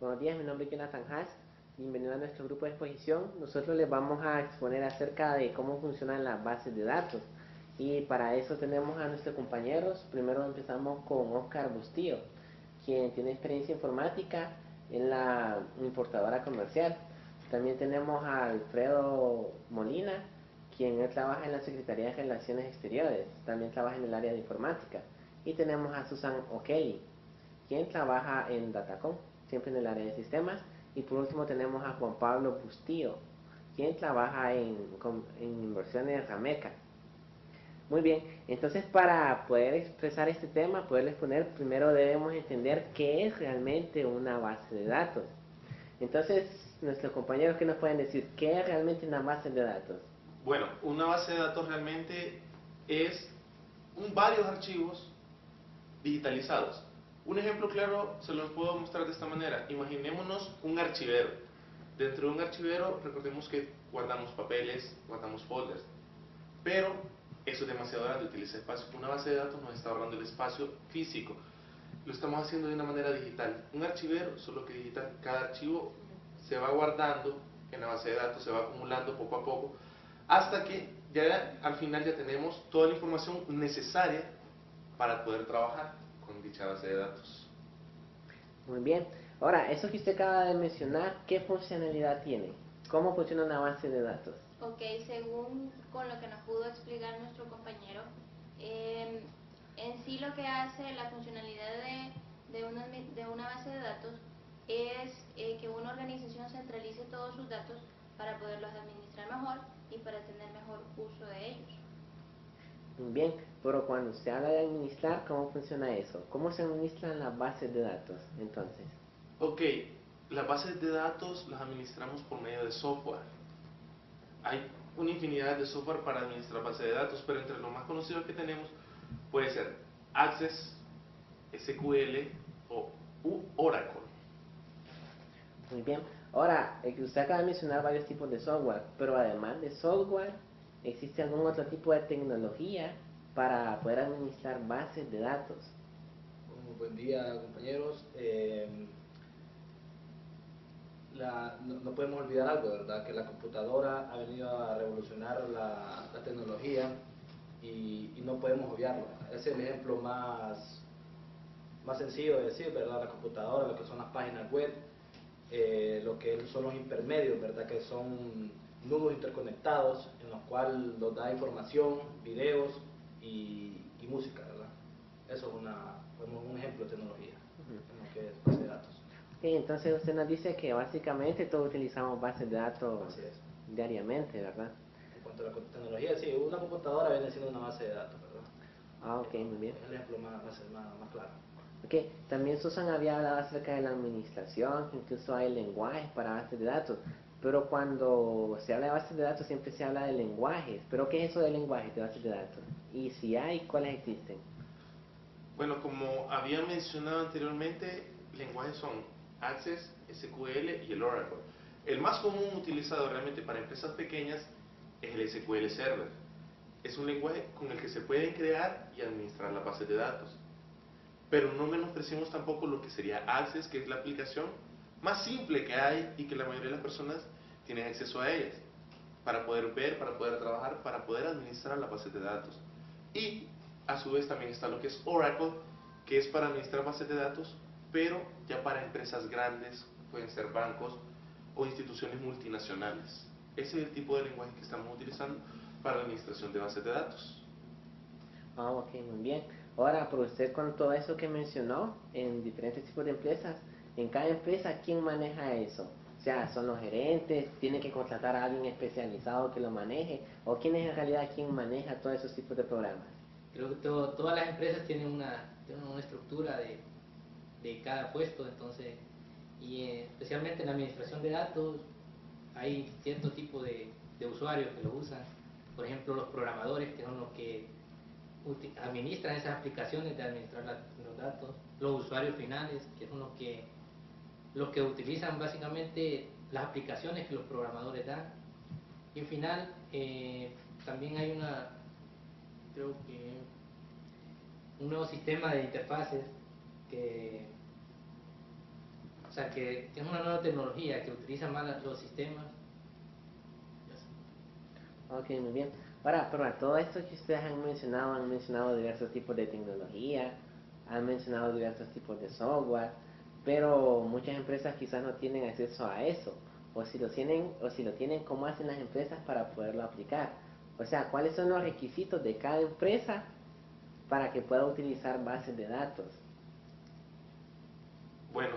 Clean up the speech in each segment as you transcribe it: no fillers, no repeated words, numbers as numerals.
Buenos días, mi nombre es Jonathan Haas. Bienvenido a nuestro grupo de exposición. Nosotros les vamos a exponer acerca de cómo funcionan las bases de datos. Y para eso tenemos a nuestros compañeros. Primero empezamos con Oscar Bustillo, quien tiene experiencia informática en la importadora comercial. También tenemos a Alfredo Molina, quien él trabaja en la Secretaría de Relaciones Exteriores. También trabaja en el área de informática. Y tenemos a Susan O'Kelly, quien trabaja en Datacom, siempre en el área de sistemas. Y por último tenemos a Juan Pablo Bustillo, quien trabaja en inversiones Rameca. Muy bien, entonces para poder expresar este tema, poderles poner, primero debemos entender qué es realmente una base de datos. Entonces, nuestros compañeros, ¿qué nos pueden decir? ¿Qué es realmente una base de datos? Bueno, una base de datos realmente es varios archivos digitalizados. Un ejemplo claro se los puedo mostrar de esta manera. Imaginémonos un archivero. Dentro de un archivero, recordemos que guardamos papeles, guardamos folders, pero eso es demasiado grande, utiliza espacio. Una base de datos nos está ahorrando el espacio físico. Lo estamos haciendo de una manera digital. Un archivero, solo que digital. Cada archivo se va guardando en la base de datos, se va acumulando poco a poco, hasta que ya al final ya tenemos toda la información necesaria para poder trabajar con dicha base de datos. Muy bien. Ahora, eso que usted acaba de mencionar, ¿qué funcionalidad tiene? ¿Cómo funciona una base de datos? Ok, según con lo que nos pudo explicar nuestro compañero, en sí lo que hace la funcionalidad de una base de datos es que una organización centralice todos sus datos para poderlos administrar mejor y para tener mejor uso de ellos. Muy bien, pero cuando se habla de administrar, ¿cómo funciona eso? ¿Cómo se administran las bases de datos, entonces? Ok, las bases de datos las administramos por medio de software. Hay una infinidad de software para administrar bases de datos, pero entre los más conocidos que tenemos puede ser Access, SQL o Oracle. Muy bien. Ahora, usted acaba de mencionar varios tipos de software, pero además de software, ¿existe algún otro tipo de tecnología para poder administrar bases de datos? Buen día, compañeros. No podemos olvidar algo, ¿verdad? Que la computadora ha venido a revolucionar la tecnología y no podemos obviarlo. Es el ejemplo más sencillo de decir, ¿verdad? La computadora, lo que son las páginas web, lo que son los intermedios, ¿verdad? Que son nudos interconectados en los cuales nos da información, videos y música, ¿verdad? Eso es un ejemplo de tecnología en lo que es base de datos. Ok, entonces usted nos dice que básicamente todos utilizamos bases de datos Así es. diariamente, ¿verdad? En cuanto a la tecnología, sí, una computadora viene siendo una base de datos, ¿verdad? Ah, ok, muy bien. Es el ejemplo más claro. Ok, también Susan había hablado acerca de la administración, incluso hay lenguajes para bases de datos, pero cuando se habla de bases de datos siempre se habla de lenguajes. ¿Pero qué es eso de lenguajes de bases de datos? Y si hay, ¿cuáles existen? Bueno, como había mencionado anteriormente, lenguajes son Access, SQL y el Oracle. El más común utilizado realmente para empresas pequeñas es el SQL Server. Es un lenguaje con el que se pueden crear y administrar las bases de datos. Pero no menospreciemos tampoco lo que sería Access, que es la aplicación más simple que hay y que la mayoría de las personas tienen acceso a ellas para poder ver, para poder trabajar, para poder administrar las bases de datos. Y a su vez también está lo que es Oracle, que es para administrar bases de datos, pero ya para empresas grandes, pueden ser bancos o instituciones multinacionales. Ese es el tipo de lenguaje que estamos utilizando para la administración de bases de datos. Ah, ok, muy bien. Ahora, por usted con todo eso que mencionó en diferentes tipos de empresas, en cada empresa, ¿quién maneja eso? O sea, ¿son los gerentes? ¿Tiene que contratar a alguien especializado que lo maneje? ¿O quién es en realidad quien maneja todos esos tipos de programas? Creo que todas las empresas tienen una estructura de cada puesto, entonces, y especialmente en la administración de datos hay cierto tipo de usuarios que lo usan. Por ejemplo, los programadores, que son los que administran esas aplicaciones de administrar los datos. Los usuarios finales, que son los que utilizan básicamente las aplicaciones que los programadores dan. Y al final, también hay creo que un nuevo sistema de interfaces que O sea, que es una nueva tecnología que utiliza más los sistemas. Ok, muy bien. Ahora, para todo esto que ustedes han mencionado diversos tipos de tecnología, han mencionado diversos tipos de software, pero muchas empresas quizás no tienen acceso a eso, o si lo tienen, ¿cómo hacen las empresas para poderlo aplicar? O sea, ¿cuáles son los requisitos de cada empresa para que pueda utilizar bases de datos? Bueno,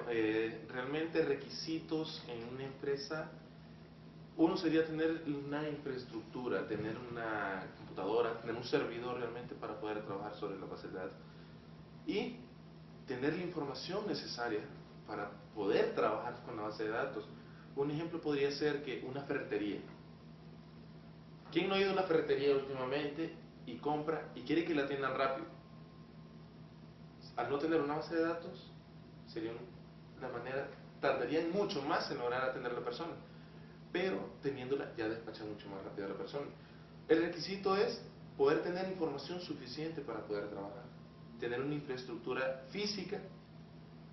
realmente requisitos en una empresa, uno sería tener una infraestructura, tener una computadora, tener un servidor realmente para poder trabajar sobre la base de datos y tener la información necesaria para poder trabajar con la base de datos. Un ejemplo podría ser que una ferretería. ¿Quién no ha ido a una ferretería últimamente y compra y quiere que la atiendan rápido? Al no tener una base de datos, sería una manera, tardarían mucho más en lograr atender a la persona, pero teniéndola ya despacha mucho más rápido a la persona. El requisito es poder tener información suficiente para poder trabajar, tener una infraestructura física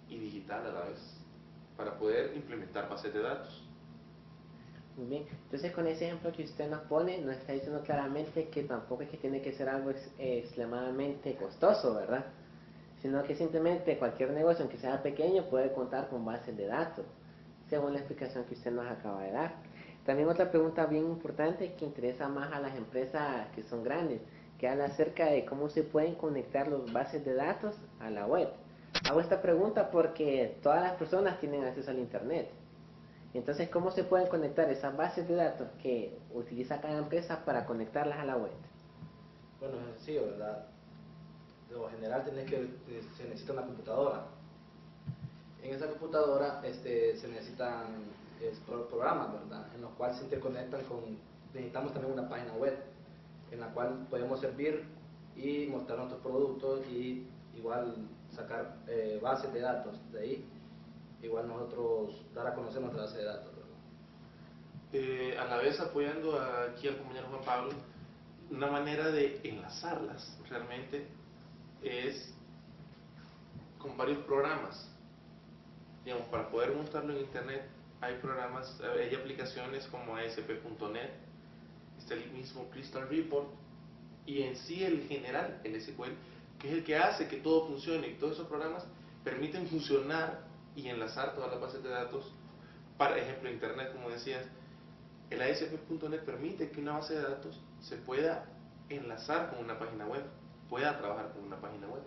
y digital a la vez, para poder implementar bases de datos. Muy bien, entonces con ese ejemplo que usted nos pone, nos está diciendo claramente que tampoco es que tiene que ser algo extremadamente costoso, ¿verdad? Sino que simplemente cualquier negocio, aunque sea pequeño, puede contar con bases de datos, según la explicación que usted nos acaba de dar. También otra pregunta bien importante que interesa más a las empresas que son grandes, que habla acerca de cómo se pueden conectar las bases de datos a la web. Hago esta pregunta porque todas las personas tienen acceso al Internet. Entonces, ¿cómo se pueden conectar esas bases de datos que utiliza cada empresa para conectarlas a la web? Bueno, es sencillo, ¿verdad? Lo general se necesita una computadora. En esa computadora se necesitan programas, ¿verdad? En los cuales se interconectan necesitamos también una página web en la cual podemos servir y mostrar nuestros productos y igual sacar bases de datos de ahí, igual nosotros dar a conocer nuestra base de datos, ¿verdad? A la vez apoyando aquí al compañero Juan Pablo, una manera de enlazarlas realmente es con varios programas. Digamos, para poder montarlo en internet hay programas, hay aplicaciones como ASP.NET, está el mismo Crystal Report y en sí el general, el SQL, que es el que hace que todo funcione, y todos esos programas permiten funcionar y enlazar todas las bases de datos. Para ejemplo, internet, como decías, el ASP.NET permite que una base de datos se pueda enlazar con una página web, pueda trabajar con una página web.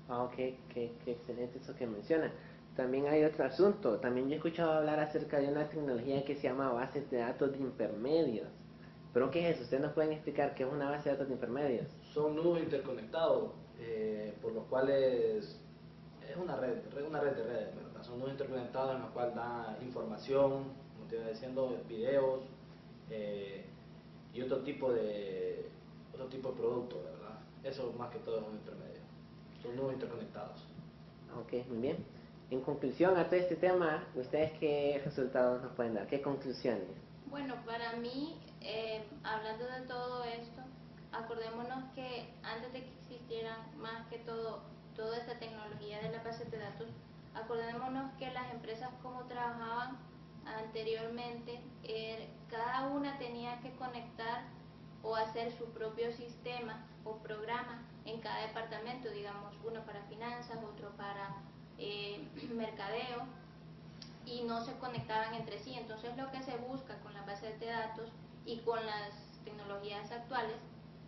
Ah, ok, qué excelente eso que menciona. También hay otro asunto. También yo he escuchado hablar acerca de una tecnología que se llama bases de datos de intermedios. ¿Pero qué es eso? ¿Ustedes nos pueden explicar qué es una base de datos de intermedios? Son nudos interconectados, por los cuales es una red de redes, ¿verdad? Son nudos interconectados en los cuales da información, como te iba diciendo, videos y otro tipo de productos, ¿verdad? Eso más que todo es un intermedio. Son nudos interconectados. Ok, muy bien. En conclusión a todo este tema, ¿ustedes qué resultados nos pueden dar? ¿Qué conclusiones? Bueno, para mí, hablando de todo esto, acordémonos que antes de que existieran más que todo, toda esta tecnología de las bases de datos, acordémonos que las empresas como trabajaban anteriormente, cada una tenía que conectar o hacer su propio sistema o programa en cada departamento, digamos, uno para finanzas, otro para mercadeo, y no se conectaban entre sí. Entonces lo que se busca con las bases de datos y con las tecnologías actuales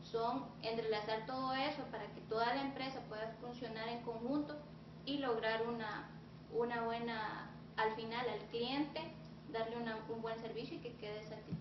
son entrelazar todo eso para que toda la empresa pueda funcionar en conjunto y lograr una buena, al final al cliente, darle un buen servicio y que quede satisfecho.